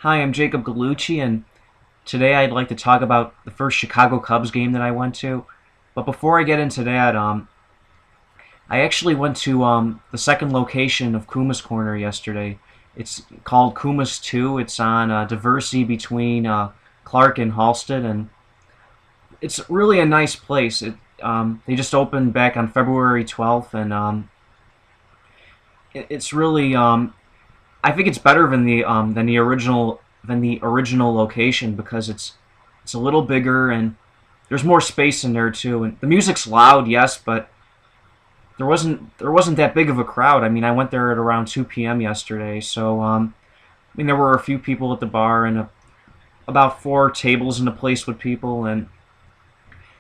Hi, I'm Jacob Gallucci, and today I'd like to talk about the first Chicago Cubs game that I went to. But before I get into that, I actually went to the second location of Kuma's Corner yesterday. It's called Kuma's 2. It's on Diversey between Clark and Halsted, and it's really a nice place. They just opened back on February 12th, and it's really I think it's better than the original location because it's a little bigger and there's more space in there too. And the music's loud, yes, but there wasn't that big of a crowd. I mean, I went there at around 2 p.m. yesterday, so I mean there were a few people at the bar and about four tables in the place with people, and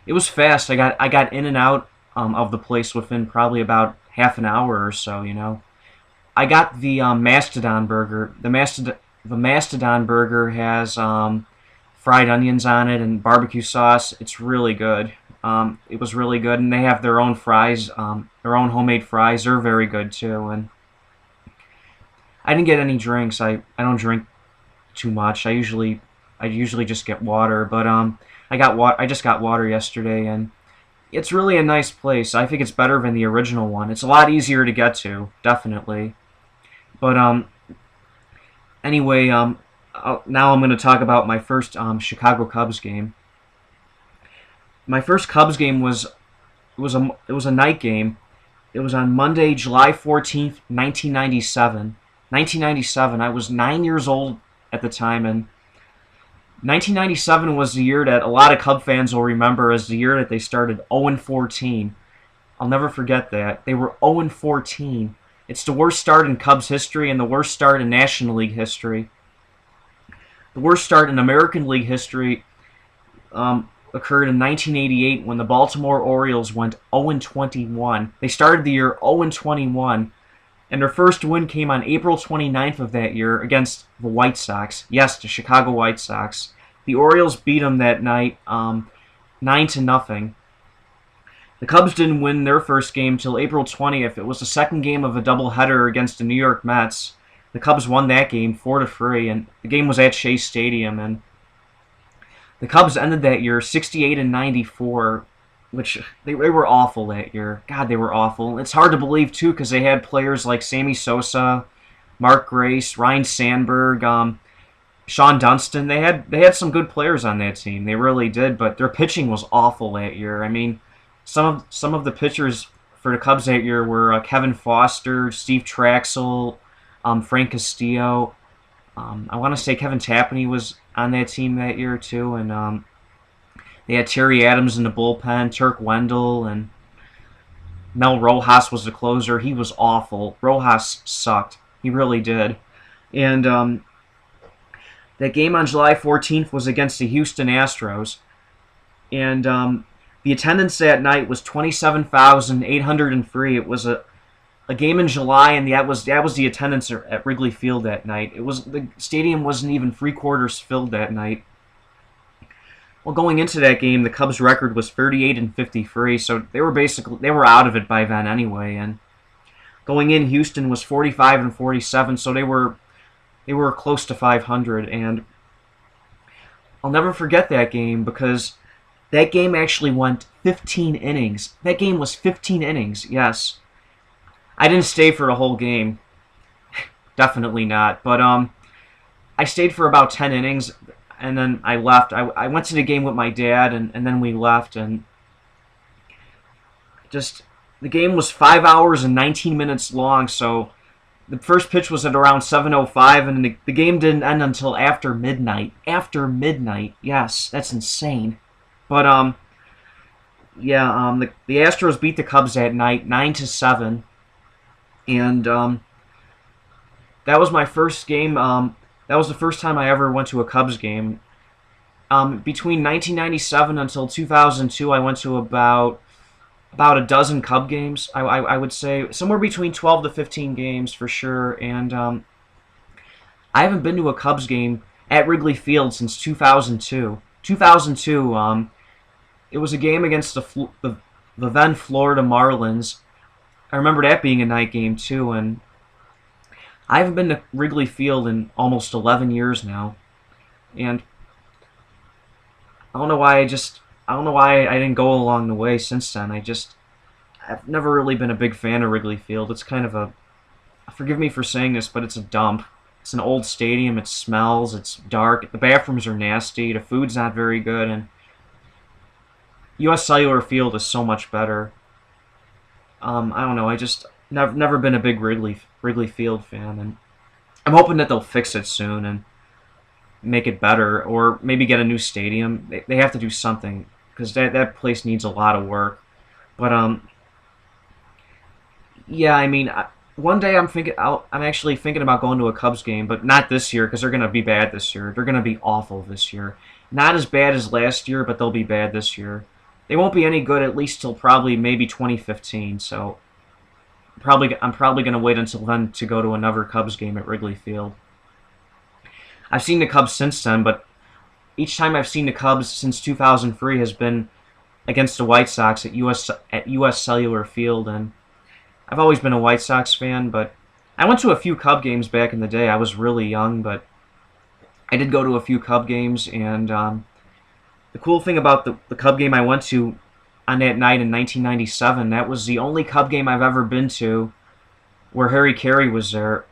it was fast. I got in and out of the place within probably about half an hour or so. I got the Mastodon burger. The Mastodon burger has fried onions on it and barbecue sauce. It's really good. It was really good, and they have their own fries, their own homemade fries. They're very good too. And I didn't get any drinks. I don't drink too much. I usually just get water, but I just got water yesterday, and it's really a nice place. I think it's better than the original one. It's a lot easier to get to, definitely. But anyway, now I'm going to talk about my first Chicago Cubs game. My first Cubs game was a night game. It was on Monday, July 14th, 1997. 1997. I was 9 years old at the time, and 1997 was the year that a lot of Cub fans will remember as the year that they started 0-14. I'll never forget that. They were 0-14. It's the worst start in Cubs history and the worst start in National League history. The worst start in American League history occurred in 1988 when the Baltimore Orioles went 0-21. They started the year 0-21, and their first win came on April 29th of that year against the White Sox. Yes, the Chicago White Sox. The Orioles beat them that night 9-0. The Cubs didn't win their first game till April 20th. It was the second game of a doubleheader against the New York Mets. The Cubs won that game 4-3, and the game was at Shea Stadium. And the Cubs ended that year 68-94, which they were awful that year. God, they were awful. It's hard to believe too because they had players like Sammy Sosa, Mark Grace, Ryan Sandberg, Sean Dunston. They had some good players on that team. They really did, but their pitching was awful that year. I mean, some of the pitchers for the Cubs that year were Kevin Foster, Steve Traxel, Frank Castillo. I want to say Kevin Tapani was on that team that year too, and they had Terry Adams in the bullpen, Turk Wendell, and Mel Rojas was the closer. He was awful. Rojas sucked. He really did. And that game on July 14th was against the Houston Astros, and the attendance that night was 27,803. It was a game in July, and that was the attendance at Wrigley Field that night. The stadium wasn't even three-quarters filled that night. Well, going into that game, the Cubs' record was 38-53, so they were out of it by then anyway. And going in, Houston was 45-47, so they were close to 500. And I'll never forget that game because that game actually went 15 innings. That game was 15 innings. Yes. I didn't stay for the whole game. Definitely not. But I stayed for about 10 innings, and then I left. I went to the game with my dad, and then we left. And just the game was 5 hours and 19 minutes long, so the first pitch was at around 7:05, and the game didn't end until after midnight. After midnight. Yes, that's insane. But yeah, the Astros beat the Cubs that night 9-7. And that was my first game. That was the first time I ever went to a Cubs game. Between 1997 until 2002, I went to about a dozen Cub games. I would say somewhere between 12 to 15 games for sure. And I haven't been to a Cubs game at Wrigley Field since 2002. 2002. It was a game against the then Florida Marlins. I remember that being a night game too, and I haven't been to Wrigley Field in almost 11 years now, and I don't know why I don't know why I didn't go along the way since then. I've never really been a big fan of Wrigley Field. It's kind of a, forgive me for saying this, but it's a dump. It's an old stadium. It smells. It's dark. The bathrooms are nasty. The food's not very good, and U.S. Cellular Field is so much better. I don't know. I just never been a big Wrigley Field fan, and I'm hoping that they'll fix it soon and make it better, or maybe get a new stadium. They have to do something because that place needs a lot of work. But yeah, I mean, one day I'm actually thinking about going to a Cubs game, but not this year because they're gonna be bad this year. They're gonna be awful this year. Not as bad as last year, but they'll be bad this year. They won't be any good at least till probably maybe 2015. So I'm probably gonna wait until then to go to another Cubs game at Wrigley Field. I've seen the Cubs since then, but each time I've seen the Cubs since 2003 has been against the White Sox at US Cellular Field, and I've always been a White Sox fan, but I went to a few Cub games back in the day. I was really young, but I did go to a few Cub games, and the cool thing about the Cub game I went to on that night in 1997, that was the only Cub game I've ever been to where Harry Carey was there.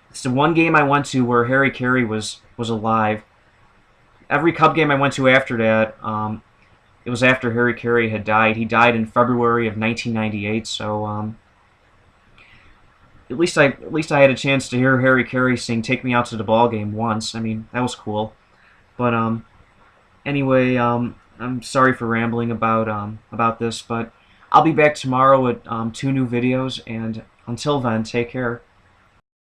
It's the one game I went to where Harry Carey was alive. Every Cub game I went to after that, it was after Harry Carey had died. He died in February of 1998, so at least I had a chance to hear Harry Carey sing "Take Me Out to the Ball Game" once. I mean, that was cool. But anyway, I'm sorry for rambling about this, but I'll be back tomorrow with 2 new videos, and until then, take care.